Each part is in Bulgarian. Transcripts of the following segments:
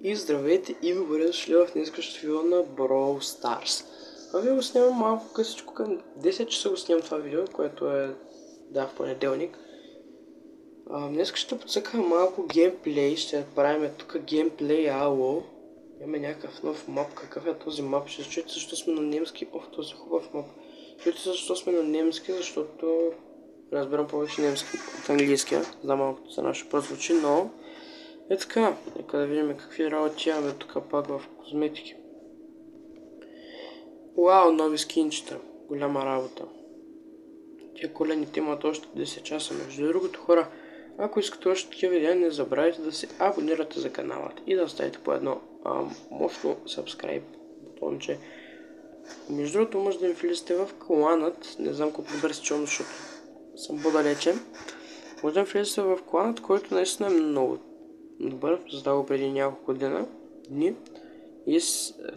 И здравейте и добре дошли в днескашното видео на Brawl Stars. Това видео го снимам малко късичко, към 10 часа го снимам това видео, което е в понеделник. Днес ще подсъкам малко геймплей, ще правим тук геймплей ало. Имаме някакъв нов мап, какъв е този мап, ще чуете защо сме на немски, този хубав мап. Чуете защо сме на немски, защото разбирам повече немски от английския, знам малко за нашо прозвучи, но е така, нека да видим какви работи имаме тук пак в козметики. Уау, нови скинчета, голяма работа. Тия колените имат още 10 часа. Между другото, хора, ако искате още такива видеа, не забравяйте да се абонирате за канала и да оставите по едно мощно subscribe бутонче. Между другото, може да ми влизате в кланът, не знам колко добре се чувам, защото съм по-далече. Може да ми влизате в кланът, който наистина е много добър, създал го преди няколко дни. И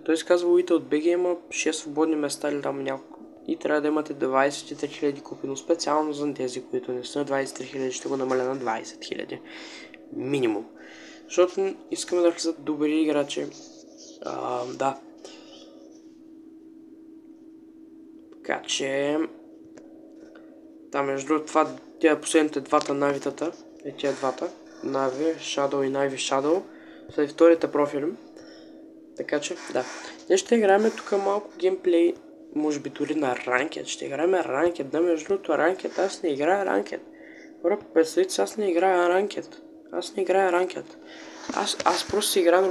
той се казва Уита от BG, има 6 свободни места или там няколко. И трябва да имате 23 000 купи, но специално за тези, които не са 23 000, ще го намаля на 20 000. Минимум. Защото искаме да влизат добри играчи. Да. Така че... Там между другото, тия последните двата навитата, тия двата. Нави, Shadow и Na'Vi Shadow. След вторите профили. Така че, да. Днес ще играем тук малко геймплей. Може би дори на ранкет. Ще играем ранкет. Да, между другото ранкет. Аз не играя ранкет. Хора, представите се, аз не играя ранкет. Аз просто си играя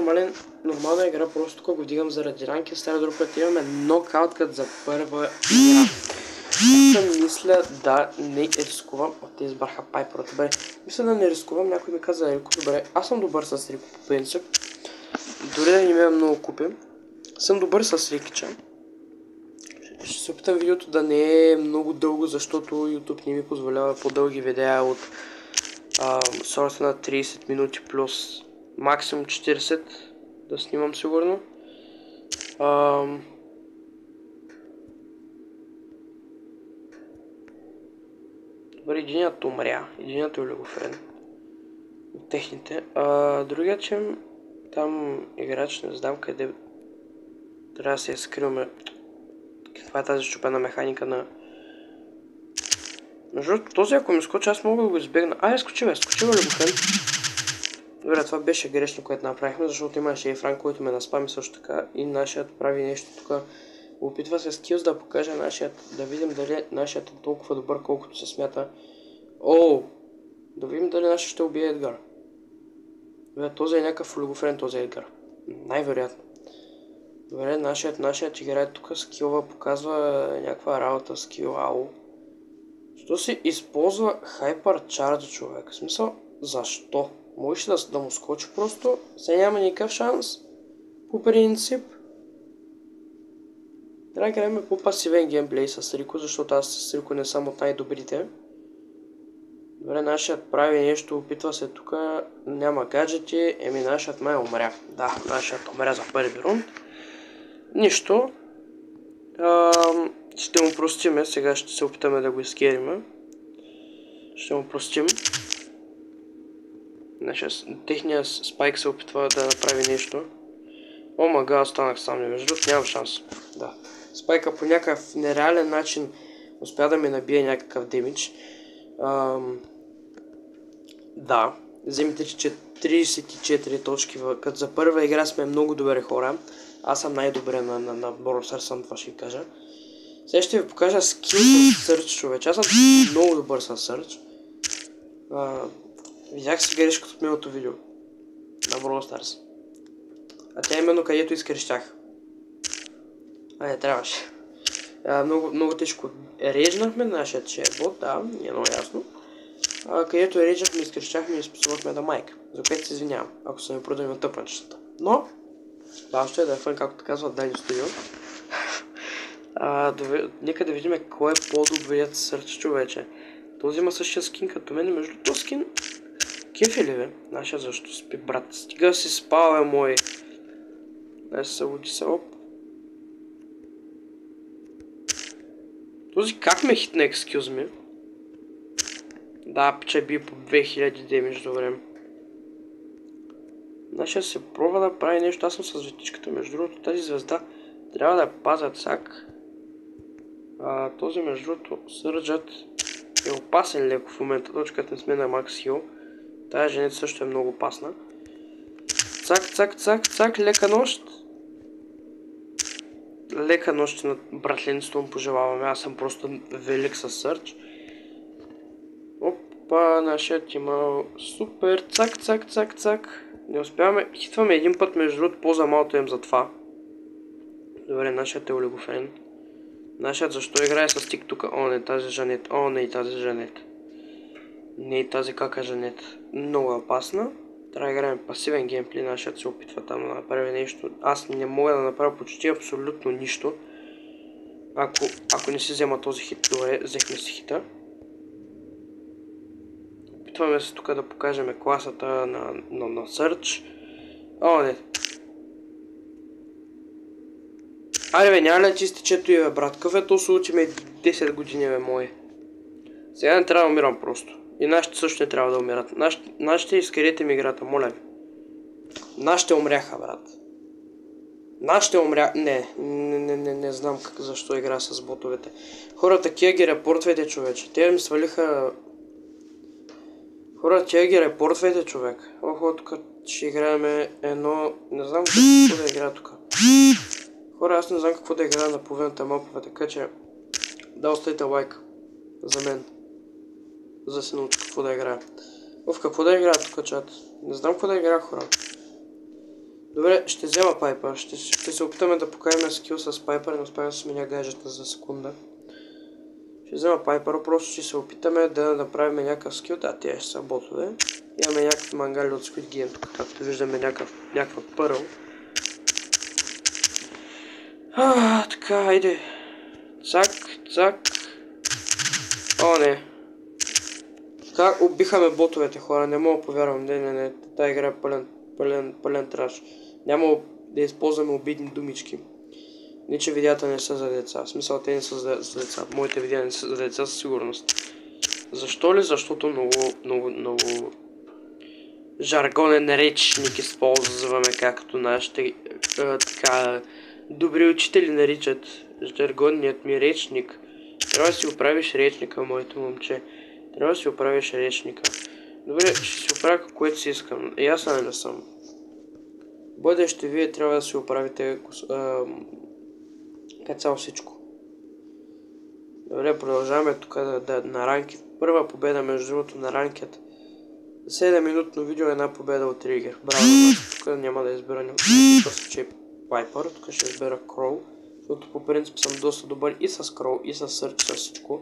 нормална игра. Просто тук го вдигам заради ранкет. Стара друг път имаме нокаут като за първа игра. Аз мисля да не рискувам. Те избраха Пайпер. Добре. Мисля да не рискувам. Някой ми каза Рико. Добре. Аз съм добър с Рико по принцип. Дори да не имам много купи. Съм добър с Рикича. Ще се опитам видеото да не е много дълго, защото YouTube не ми позволява по-дълги видеа от сорта на 30 минути плюс максимум 40 да снимам сигурно. Добре, единият умря. Единият е олигофрен. От техните. Другият, че там играч, не знам къде трябва да се я скриваме. Каква е тази щупена механика на... Между другото, този ако ми скочи, аз мога да го избегна. Скочи олигофрен. Добре, това беше грешно, което направихме, защото имаше и Франк, който ме наспами също така. И нашият прави нещо тук. Опитва се скилс да покаже нашият, да видим дали нашият е толкова добър, колкото се смята. Да видим дали нашият ще убие Едгар. Добре, този е някакъв олигофрен, този Едгар. Най-вероятно. Добре, нашият играе тук скилва, показва някаква работа, скил ало. Защо се използва хайпер чардж, човек? В смисъл, защо? Можеш да му скочи просто, сега няма никакъв шанс. По принцип. Трябва да играем по-пасивен геймплей с Рико, защото аз с Рико не съм от най-добрите. Добре, нашият прави нещо, опитва се тук, няма гаджети, нашият май умря. Да, нашият умря за първи рунд. Нищо. Ще му простиме, сега ще се опитаме да го изкериме. Ще му простим. Техният спайк се опитва да направи нещо. Мага, останах сам, между другото нямам шанс. Да. Спайка по някакъв нереален начин успя да ми набие някакъв демидж. Да. Вземете, че 34 точки, като за първа игра сме много добре хора. Аз съм най-добре на Brawl Stars, съм това ще ви кажа. Сега ще ви покажа скил с Search, човече. Аз съм много добър с Search. Видях си грешката от миналото видео на Brawl Stars. Тя именно където изкрещях. Не трябваше. Много тежко рейджнахме нашия чеrbot, да, не е много ясно. Където рейджнахме, изкрещахме и изписувахме да майка. За което се извинявам, ако се ми продавим тъпначетата. Но, ще е да е фън, както казва Дани Студио. Нека да видим кой е по-добрият Search, човече. Този има същия скин като мен, между този скин. Кефи ли бе? Нашия защо спи, брат? Стига си спал, мой. Дай се събуди се, оп. Този как ме хитна, excuse me? Да, пича би по 2000 демидж до време. Значи се пробва да прави нещо. Аз съм с ветичката. Между другото, тази звезда трябва да я пазя цак. Този между другото Сърджът е опасен леко в момента, точката не сме на макс хил. Тая женец също е много опасна. Цак, лека нощ. Лека нощ на братленството му пожелаваме, аз съм просто велик със Сърдж. Опа, нашият има супер, цак. Не успяваме, хитваме един път, между другото по-за малко им за това. Добре, нашият е олигофрен. Нашият защо играе с тиктока? О, не тази Жанет, о, не и тази Жанет. Не и тази кака Жанет. Много опасна. Трябва да играем пасивен геймплей, нашият се опитва там да направи нещо. Аз не мога да направя почти абсолютно нищо. Ако не си взема този хит, добре, взехме си хита. Опитваме се тук да покажем класата на Сърдж. О, не. Айде бе, няма ли чистичето и бе, брат? Какъв е то случай ме 10 години бе, мои? Сега не трябва да умирам просто. И нашите също не трябва да умират. Нашите изкарете ми играта, моля ви. Нашите умряха, брат. Нашите умряха... Не знам защо игра с ботовете. Хората, тия ги репортвайте, човече. Те ми свалиха... Хората, тия ги репортвайте, човек. Охо, тук ще играем едно... Не знам какво да игра тук. Хора, аз не знам какво да играя на половината мапове, така че... Да оставите лайк. За мен. За да се науча какво да играя. Какво да играя тук, чат? Не знам какво да играя, хора. Добре, ще взема Пайпър. Ще се опитаме да покажем скил с Пайпър. Не успявам да сменя гаджета за секунда. Ще взема Пайпър. Просто ще се опитаме да направим някакъв скил. Да, тя ще са ботове. Имаме някакви мангали от Squid Game тук, както виждаме някаква пърл. Така, айде. Цак. О, не. Как убихаме ботовете, хора, не мога да повярвам, не, тази игра е пълен траш. Няма да използваме обидни думички. Не, че видеята не са за деца, в смисъл те не са за деца, моите видеа не са за деца със сигурност. Защо ли? Защото много жаргонен речник използваме, както нашите така добри учители наричат. Жаргонният ми речник. Трябва да си оправиш речника, моето момче. Трябва да си оправиш речника. Добре, ще си оправя което си искам. Ясна не съм. Бъдеще вие трябва да си оправите цяло всичко. Добре, продължаваме тук на ранкет. Първа победа между другото на ранкет. 7-минутно видео, една победа от Тригер. Браво, тук няма да избера никакъв случай Пайпър, тук ще избера Кроу. Защото по принцип съм доста добър и с Кроу, и с Сърч, с всичко.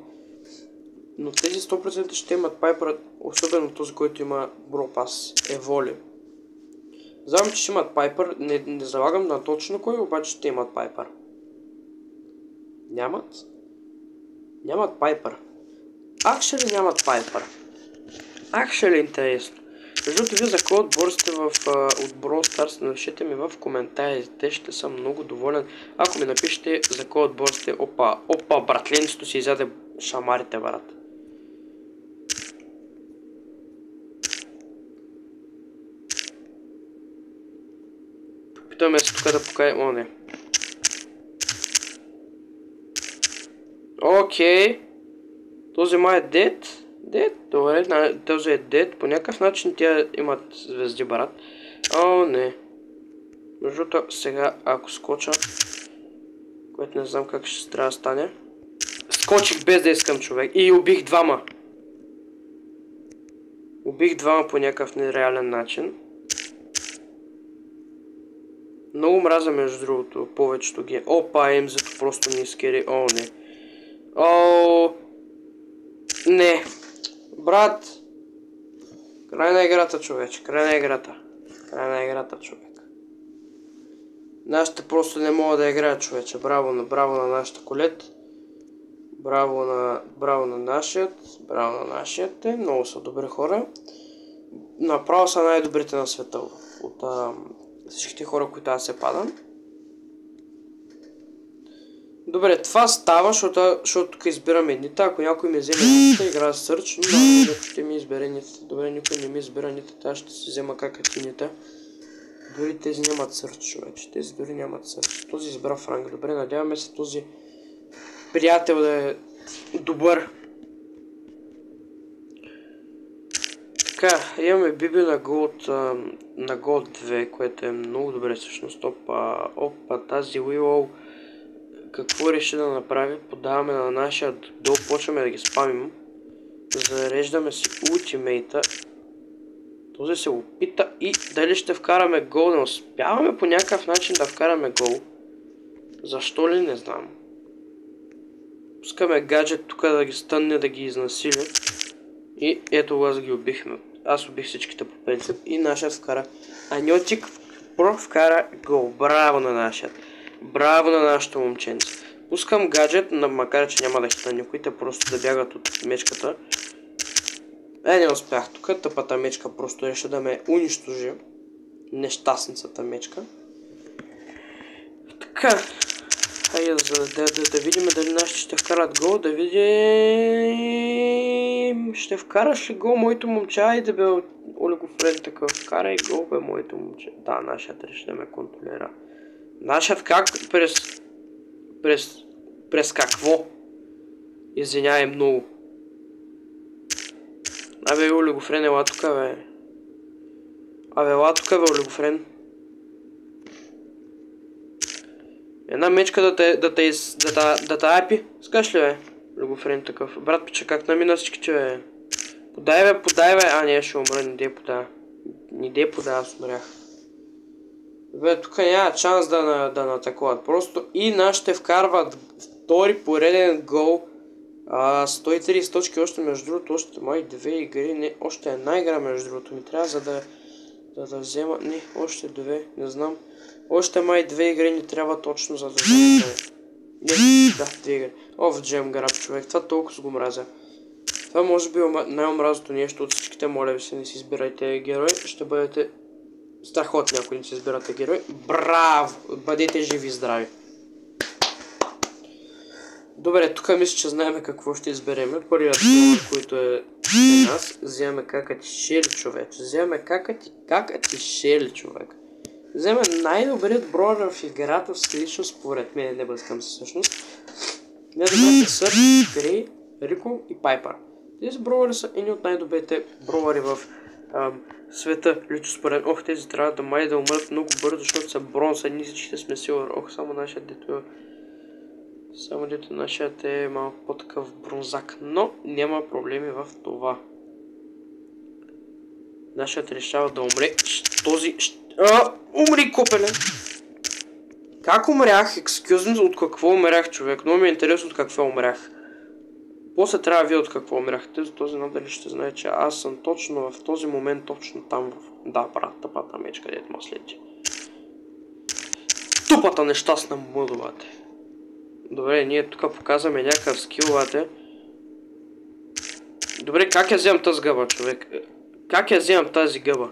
Но тези 100% ще имат Пайпър, особено този, който има Бро Пас, Еволи. Знам, че ще имат Пайпър, не залагам на точно кой, обаче ще имат Пайпър. Нямат? Нямат Пайпър. Actually нямат Пайпър. Actually интересно. Защото вие за кой отбор сте от Brawl Stars, напишете ми в коментарите, ще съм много доволен. Ако ми напишете за кой отбор сте, опа, братленцето си изяде шамарите, брат. Питаме се тук да покажем, о не. Окей. Този май е дед. Добре, този е дед. По някакъв начин тя имат звезди, брат. О, не. Между другото, сега ако скоча, което не знам как ще трябва да стане. Скочих без да искам, човек. И убих двама. Убих двама по някакъв нереален начин. Много мраза, между другото, повечето ги. Опа, емзето просто ми изкери. О, не. О, не. Брат. Край на играта, човече. Край на играта, човек. Нашите просто не могат да играят, човече. Браво на нашата Колет. Браво на нашият. Много са добри хора. Направо са най-добрите на света. От всичките хора, които аз се падам. Добре, това става, защото тук избираме едните. Ако някой ми вземе нитата, игра с Сърч, но някой ще ми избере нитата. Добре, никой не ми избира нитата, аз ще си взема какатините. Дори тези нямат сърч, човече. Тези дори нямат сърч. Този избра Франк. Добре, надяваме се този приятел да е добър. Така, имаме Биби на Gold 2, което е много добре всъщност. Опа, тази Уилоу какво реши да направи? Подаваме на нашия долу, почваме да ги спамим. Зареждаме си ултимейта. Този се опита и дали ще вкараме гол. Не успяваме по някакъв начин да вкараме гол. Защо ли? Не знам. Пускаме гаджет тук да ги стънне, да ги изнасили. И ето аз ги убихме. Аз убих всичките по принцип и нашият вкара. Аньотик вкара гол. Браво на нашият. Браво на нашето момченце. Пускам гаджет, макар че няма да хитна никой, те просто да бягат от мечката. Не успях. Тук тъпата мечка просто реши да ме унищожи. Нещастницата мечка. Така. Хайде да видим дали нашите ще вкарат гол. Да видим... Ще вкараш ли гол, моето момче? Айде бе, олигофрен такъв. Вкарай гол, бе, моето момче. Да, нашият реши да ме контролира. Нашият как? През какво? Извинявай много. Абе, олигофрен, ела тука, бе. Абе, ела тука, бе, олигофрен. Една мечка да те айпи. Скаш ли, бе? Олигофрен такъв. Брат пича, как намина всички, бе? Подай, бе. А, не, ще умра, не дей пода. Не дей пода, аз умрях. Бе, тук няма шанс да натакуват. Просто и нашите вкарват втори пореден гол. 130 точки още, между другото, още май две игри, не, още една игра между другото ми трябва, за да взема, не, още две, не знам, още май две игри ни трябва точно, за да взема, не, да, две игри, в джем граб, човек, това толкова го мразя, това може би най-омразното нещо от всичките, моля ви се, не си избирайте герой, ще бъдете страхотни, ако не си избирате герой, браво, бъдете живи и здрави. Добре, тук мисля, че знаем какво ще избереме. Първият номер, който е нас, вземаме кака ти шели, човек. Вземаме кака ти шели, човек. Вземаме най-добрият броер в играта в лично според мен, не бъскам се всъщност. Най-добрият са Грей, Рико и Пайпър. Тези броери са едни от най-добрите броери в света, лично според мен. Тези трябва да май да умрат много бързо, защото са бронз, ние всичките сме силър. Само нашия дето нашият е малко по-такъв бронзак, но няма проблеми в това. Нашият решава да умре. Умри, копеле! Как умрях? Excuse me, от какво умрях, човек? Много ми е интересно от какво умрях. После трябва да видя от какво умрях. Този надали ще знае, че аз съм точно в този момент, точно там. Да, брат, тъпата мечка, където ма следи. Тупата нещастна мъдовате. Добре, ние тук показваме някакъв скил, бате. Добре, как я вземам тази гъба, човек? Как я вземам тази гъба?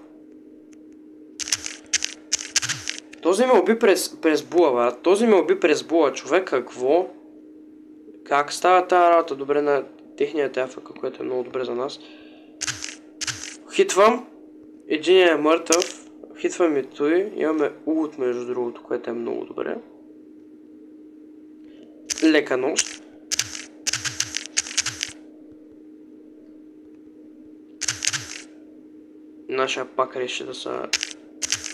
Този ме уби през була, брат. Този ме уби през була, човек. Какво? Как става тази работа? Добре, на техния АФК, което е много добре за нас. Хитвам. Един е мъртъв. Хитвам и той. Имаме улт, между другото, което е много добре. Лека нощ. Наша пак реши да се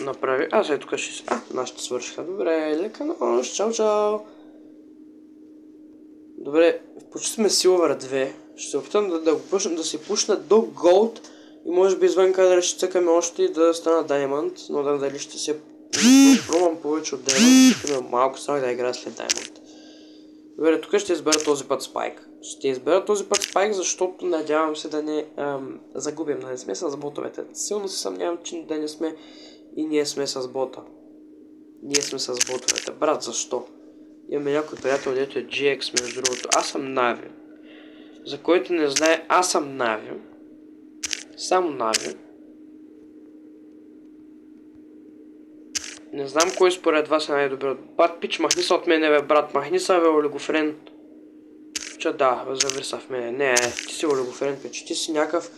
направи. Сега тук ще... нашите свършиха. Добре, лека нощ. Чао, чао. Добре, почти сме Silver 2. Ще се опитам да се пушна до Gold. И може би извън кадъра ще цъкаме още и да стана Diamond. Но дали ще се пробвам повече от Diamond. Малко страх да играя след Diamond. Добре, тук ще избера този път Спайк. Ще избера този път Спайк, защото надявам се да не загубим, да не сме с ботовете. Силно се съмнявам, че да не сме и ние сме с бота. Ние сме с ботовете. Брат, защо? Имаме някой приятел, дето е GX, между другото. Аз съм Нави. За който не знае, аз съм Нави. Само Нави. Не знам кой според вас е най-добър. Бат пич, махни се от мене, бе, брат. Махни се, бе, олигофрен. Че да, завърса в мене. Не, ти си олигофрен, пич. Ти си някакъв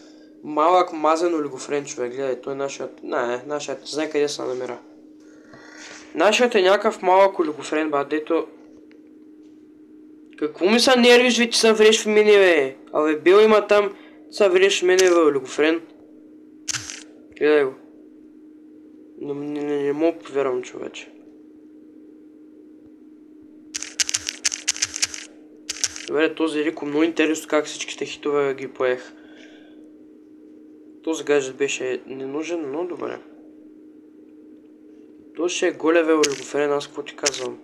малък мазен олигофрен, човек. Гледай, той е нашият... Не, нашият. Знае къде се намира. Нашият е някакъв малък олигофрен, бе, дето... Какво ми са нервиш, бе, че са вреш в мене, бе? Абе, Бил има там, са вреш в мене, бе, олигофрен. Гледай го. Не мога повярвам, човече. Добре, този Рико, много интересно как всичките хитове ги поех. Този гаджет беше ненужен, но добре. То ще е голеве олигофрен, аз какво ти казвам.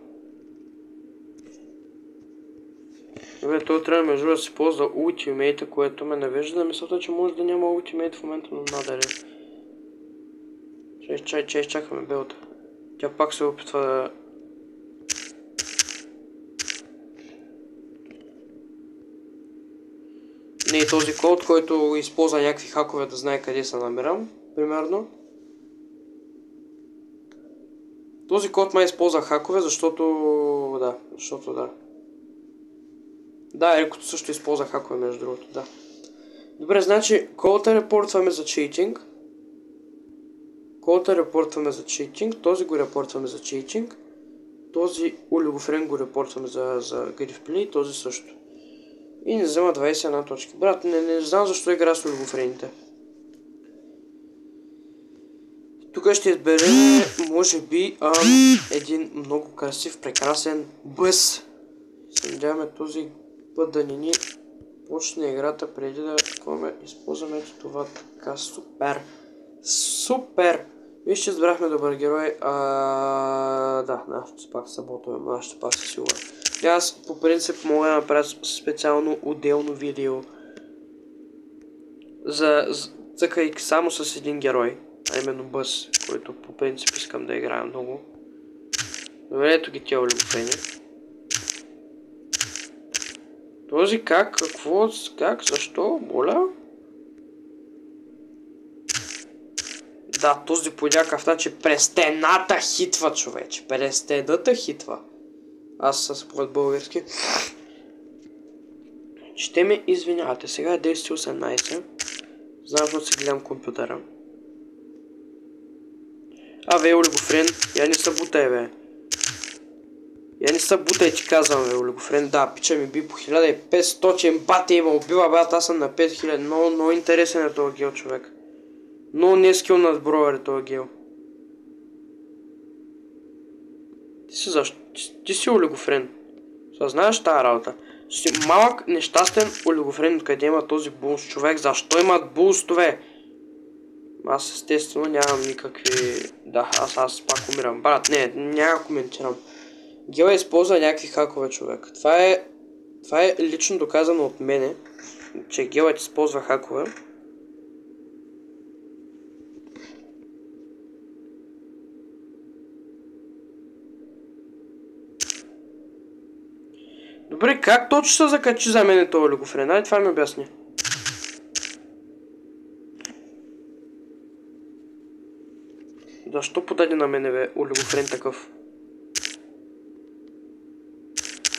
Добре, той трябва между да се ползва ултимейта, което ме навежда на мисълта, че може да няма ултимейт в момента на надаре. Чакаме белата. Тя пак се опитва да... Не е този код, който използва някакви хакове да знае къде се намирам, примерно. Този код май използва хакове, защото да. Да, Ерикото също използва хакове, между другото, да. Добре, значи, колата репортваме за читинг. Този го репортваме за читинг. Този олигофрен го репортваме за грифплей, този също. И не взема 21 точки. Брат, не знам защо игра с олигофрените. Тук ще изберем, може би, един много красив, прекрасен бъс. Се надяваме този път да не ни почне играта преди да използваме това така. Супер! Супер! Вижте, избрахме добър герой. Да, пак саботваме, аз ще пак се сигурен. И аз по принцип мога да направя специално отделно видео цъкайки само с един герой, а именно Бъс, който по принцип искам да играя много. Добре, ето ги тия олигофрени. Този как, какво, как, защо, моля? Да, този по някакъв начин през стената хитва, човече. През стената хитва. Аз съм под български. Ще ме извинявате. Сега е 10:18. Знам, защото си гледам компютъра. Бе, олигофрен. Я не събутай, бе. Я не събутай, ти казвам, бе, олигофрен. Да, пича ми би по 1500. Бате има убива, брат. Аз съм на 5000. Много интересен е този гел, човек. Много не е скил над броер е този гел. Ти си олигофрен. Съзнаеш тази работа. Си малък, нещастен олигофрен, откъде има този булст, човек. Защо имат булстове? Аз естествено нямам никакви... Да, аз пак умирам. Брат, няма коментирам. Гел използва някакви хакове, човек. Това е лично доказано от мене, че Гелът използва хакове. Добре, как точно се закачи за мен този олигофрен? Ай, това ми обясни. Защо подаде на мене, бе, олигофрен такъв?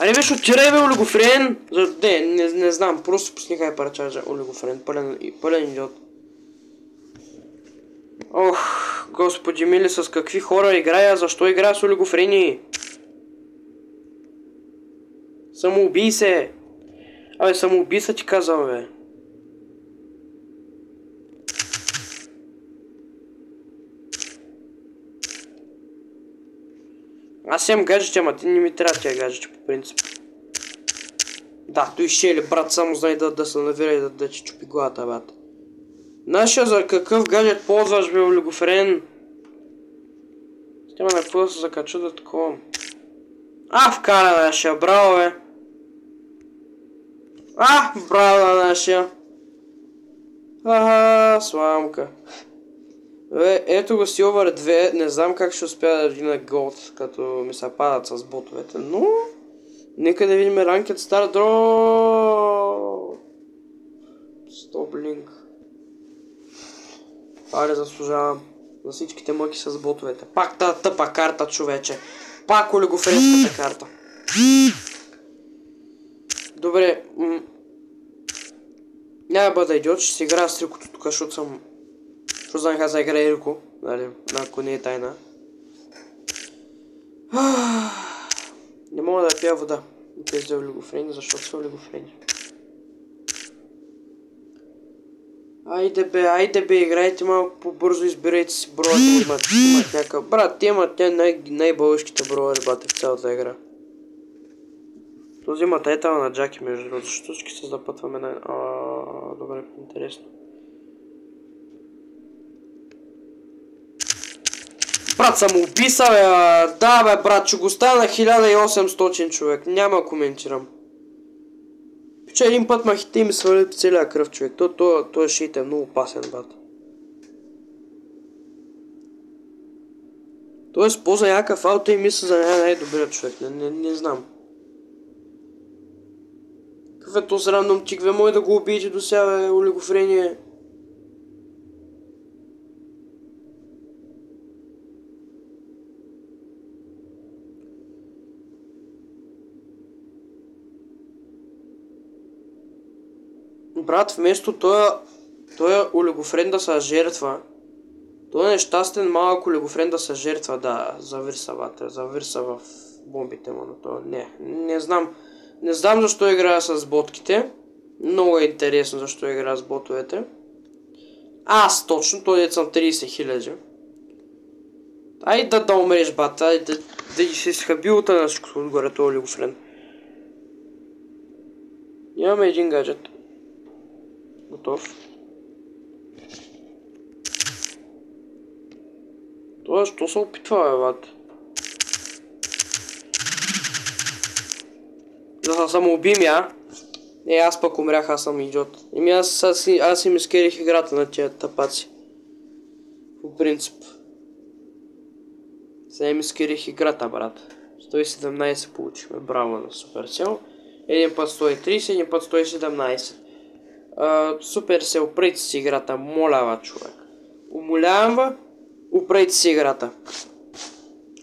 Али беше отирай, бе, олигофрен! Не знам, просто пусни хайперчарджа, олигофрен, пълен идиот. Ох, господи мили, с какви хора играя, защо играя с олигофрени? Самоубий се! Абе, самоубийца ти казвам, бе. Аз имам гаджети, ама ти не ми трябва тия гаджети по принцип. Да, той шели, брат, само знай да се навира и да ти чупи главата, брат. Наша за какъв гаджет ползваш, бе, олигофрен? Тема на какво да се закача да такова. Вкара нашия, браво, бе. Браво на нашия. Сламка. Ето го Silver 2, не знам как ще успя да вдигна голд, като ми се падат с ботовете, но... Нека да видим ранкет Star Draw. Стоп линк. Това ли заслужавам за всичките мъки с ботовете. Пак тази тъпа карта, човече. Пак олигофренската карта. Добре. Няма бъда идиот, ще си играя с Рикото тук, защото съм... Защото знаех аз да играя Рико, нали, ако не е тайна. Не мога да пия вода. Тези олигофрени, защото са олигофрени. Айде бе, играйте малко по-бързо, избирайте си броя, имат някакъв. Брат, те имат най-българските броя, ребята, в цялата игра. Този има тайтала на Джаки, между другото, защото ще се запътваме на... Добре, интересно. Брат, самоубийца, бе, да, бе, брат, че го стана 1800 човек, няма коментирам. Че един път махите и ми свали целия кръв, човек. Той шит е много опасен, брат. Той използва някакъв ауто и мисля за най-добрият човек. Не знам. Какъв е този рандом тик? Вие може да го убиете до сега, бе, олигофрение. Брат, вместо той олигофрен да се жертва, той е нещастен малък олигофрен да се жертва, да, завирса в бомбите му, но то не знам. Не знам защо играя с ботките. Много е интересно защо играя с ботовете. Аз точно, той дет съм 30 000. Ай да умреш, бат, ай да ги си схабил на всичко отгоре, този олигофрен. Имаме един гаджет. Готов. Това що се опитва, бе, бат? Да се самоубим, я? Аз пък умрях, аз съм идиот. Аз си ми скерих играта на тия тапаци. По принцип. Сега ми скерих играта, брат. 117 получихме, браво на Supercell. Един път 130, един път 117. Supercell, оправите си играта, моля ва, човек. Умолявам ва, оправите си играта.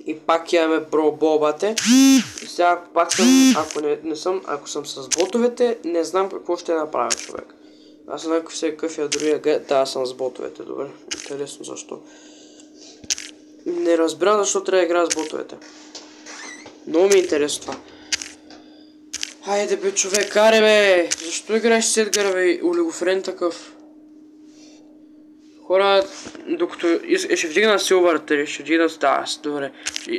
И пак имаме бобате. И сега пак съм, ако съм с ботовете, не знам какво ще направя, човек. Аз знам какъв е другия гайд, да, аз съм с ботовете, добре. Интересно защо. Не разбирам защо трябва да играя с ботовете. Много ми е интересно това. Хайде бе, човек, аре бе! Защо играеш с Едгар, бе, олигофрен такъв? Хора, докато ще вдигна Silver 3, ще вдигна... Да, добре.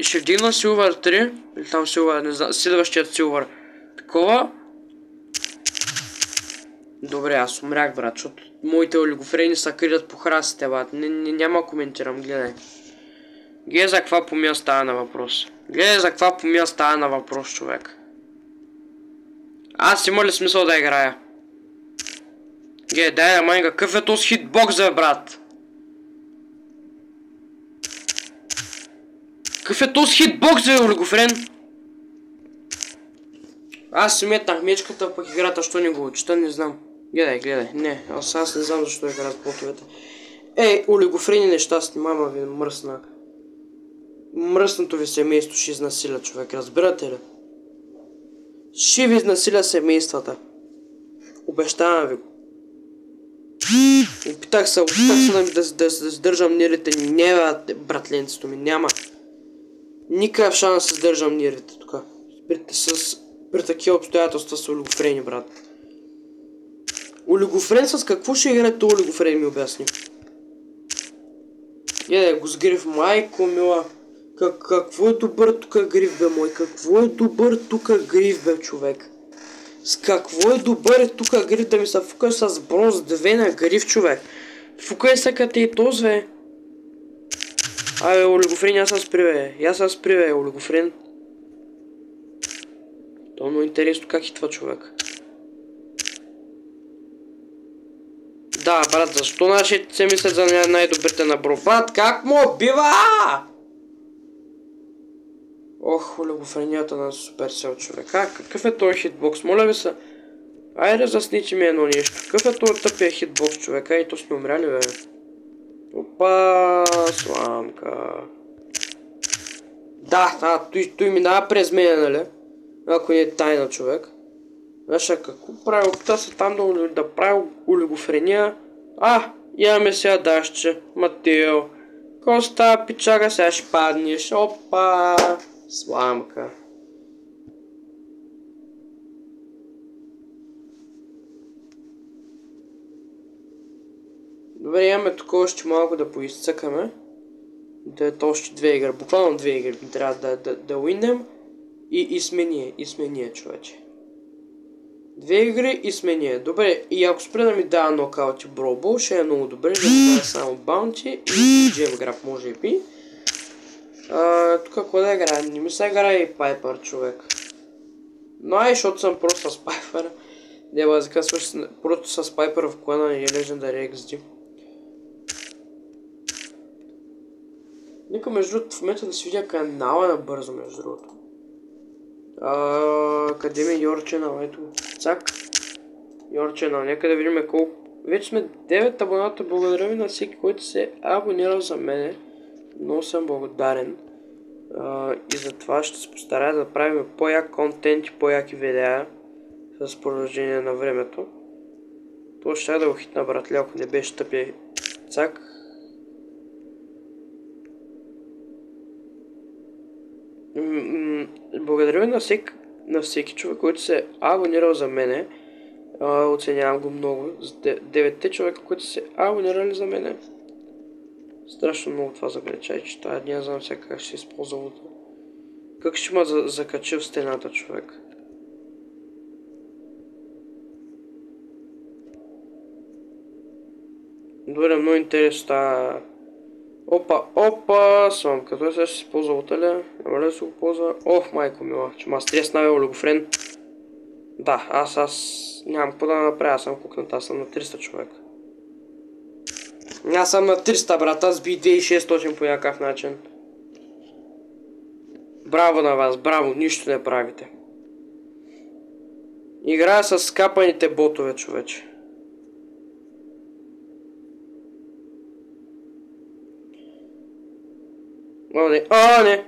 Ще вдигна Silver 3, или там Silver, не знам, следващият Silver. Такова. Добре, аз умрях, брат, защото моите олигофрени са крият по храстите, брат. Няма коментирам, гледай. Гледай за каква помия става на въпрос. Гледай за каква помия става на въпрос, човек. Аз има ли смисъл да играя? Дай да майнга, какъв е този хитбокс, бе, брат? Какъв е този хитбокс, бе, олигофрен? Аз си метнах мечката, пък играта, що не го учета, не знам. Гледай, не, аз не знам защо играя с ботовете. Ей, олигофрени нещастни, мама ви мръсна. Мръсното ви семейство ще изнасиля, човек, разбирате ли? Ще ви изнасиля семействата. Обещавам ви го. Опитах се да сдържам нервите. Не, братленцето ми, няма. Никакъв шанс да се сдържам нервите тук. При такива обстоятелства с олигофрени, брат. Олигофрен с какво ще играе този олигофрен, ми обясни? Го с гриф, майко мила. Какво е добър тук гриф, бе, мой? Какво е добър тук гриф, бе, човек? С какво е добър тук гриф да ми се фукаш с бронз 2 на гриф, човек? Фукай се като и този, бе. Абе, олигофрен, аз съм спри, бе, олигофрен. Това е много интересно как хитва, човек. Да, брат, защо нашите се мислят за най-добрите на бро? Брат, как му убива? Ох, олигофренията на Supercell, човек. Какъв е този хитбокс? Моля ви се. Айде засничи ми едно нещо. Какъв е този тъпия хитбокс, човек? Ай, то сме умряли, бе. Опа, сламка. Да, той минава през мен, нали? Ако не е тайна, човек. Знаеш, какво прави? Опита се там да прави олигофрения. Имаме сега дашче. Матео. Какво става, пичага, сега ще паднеш. Опа. Сламка. Добре, имаме тук още малко да поизцъкаме. Да е още 2 игри. Буквално 2 игри трябва да уинем. И сме ние, човече. 2 игри и сме ние. Добре, и ако спре да ми дава нокаути Бробол, ще е много добре, да ми дава само Баунти и Джем Граб, може би. Тук какво да играя? Не ми се играе и Пайпър, човек. Но защото съм просто с Пайпър. Деба, за казваш просто с Пайпър в клана и Legendary XD. Нека между другото в момента да си видя канала набързо, между другото. Къде ми е Your Channel? Ето, цак. Your Channel, нека да видим колко. Вече сме 9 абоната, благодаря ви на всеки, който се е абонирал за мене. Много съм благодарен. И за това ще се постарая да правим по-як контент и по-яки видеа с продължение на времето. То ще да го хитна, братле, ако не беше тъпи. Цак. Благодаря ви на всеки човек, който се е абонирал за мене. Оценявам го много. За 9 човека, които се абонирали за мене. Страшно много това забелечай, че това не знам сега как ще използва вода. Как ще ма закачи в стената, човек? Добре, много интересно става. Опа, сламка. Сега ще се ползва вода. Няма ли да се го ползва? Ох, майко мила, че ма стресна бе, олигофрен. Да, аз нямам какво да направя, аз съм кукнат, аз съм на 300 човек. Аз съм на 300, брат, аз би 2600 по някакъв начин. Браво на вас, браво, нищо не правите. Играя с скапаните ботове, човече. О, не, не!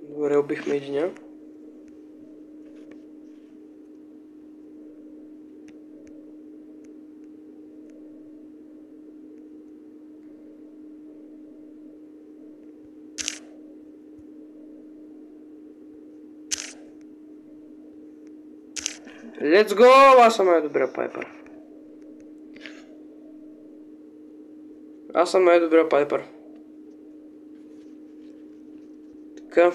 Добре, убихме единия. Let's go! Аз съм най-добрия Пайпър. Аз съм най-добрия Пайпър. Така.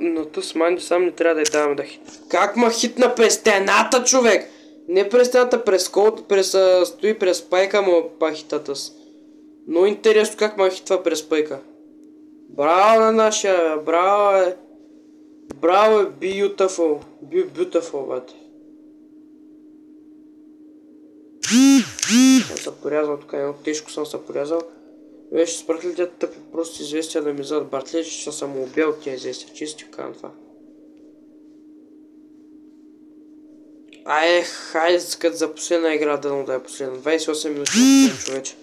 На тъс манди сам не трябва да й давам да хит. Как ма хитна през стената, човек? Не през стената, стои през пайка му пахита тъс. Много интересно как ма хитва през пайка. Браво на нашия, браво е. Браво е, beautiful, бате. Съм се порязал тук, едно тежко съм се порязал. Вече спрахли тя тъпи просто известия да ми зад братле, че ще съм убил тя известия. Чисти казвам това. Хайде, като за последна игра, дано да е последна. 28 минути човече.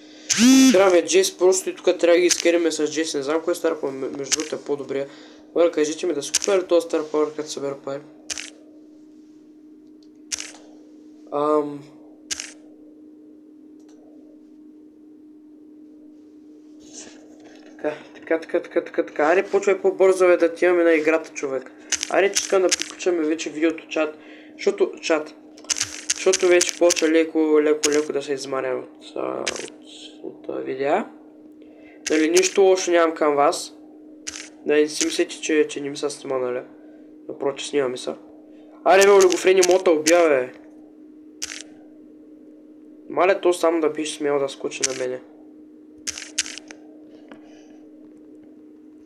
Играме Джейс просто и тук трябва да ги изкериме с Джейс. Не знам кой Star Power между другото е по-добрия. Добре, кажете ми да си купя ли този Star Power, като събера пари. Така. Аре, почвай по-бързо да отиваме на играта, човек. Аре, че искам да приключваме вече видеото защото вече почва леко да се измаря от видеа. Нали, нищо лошо нямам към вас. Нали, си мислите, че не ми са снима, нали? Напротив, снимаме са. Аре, бе, олигофрени, мота убия, бе. Маля то само да беше смел да скочи на мене.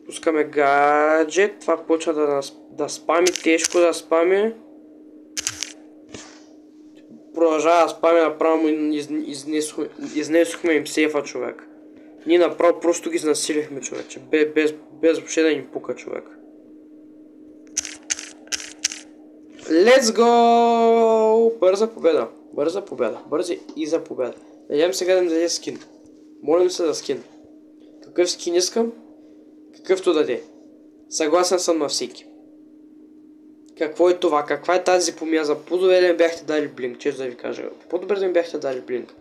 Пускаме гаджет, това почва да спами, тежко да спами. Продължава да спами, направо му изнесохме им сейфа, човек. Ние направо просто ги изнасилихме, човече, без въобще да им пука, човек. Let's go! Бърза победа. Бързи и за победа. Надявам сега да ми даде скин. Молим се за скин. Какъв скин искам? Какъвто даде. Съгласен съм на всеки. Какво е това? Каква е тази помяза? По-добре да ми бяхте дали блинк, често да ви кажа. По-добре да ми бяхте дали блинк.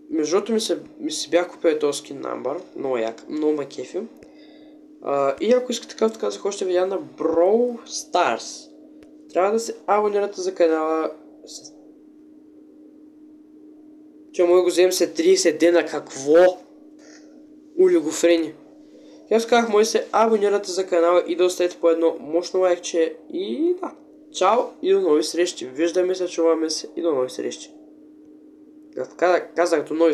Между другото ми се бях купил този скин намбър. Много як. Много ме кефи. И ако искате, както казах, още видеа на Brawl Stars, трябва да се абонирате за канала. Че мога го вземем след 30 дена. Какво? Олигофрени. Аз казах, може да се абонирате за канала и да оставите по едно мощно лайкче. И да. Чао и до нови срещи. Виждаме се, чуваме се и до нови срещи. Както казах, до нови срещи.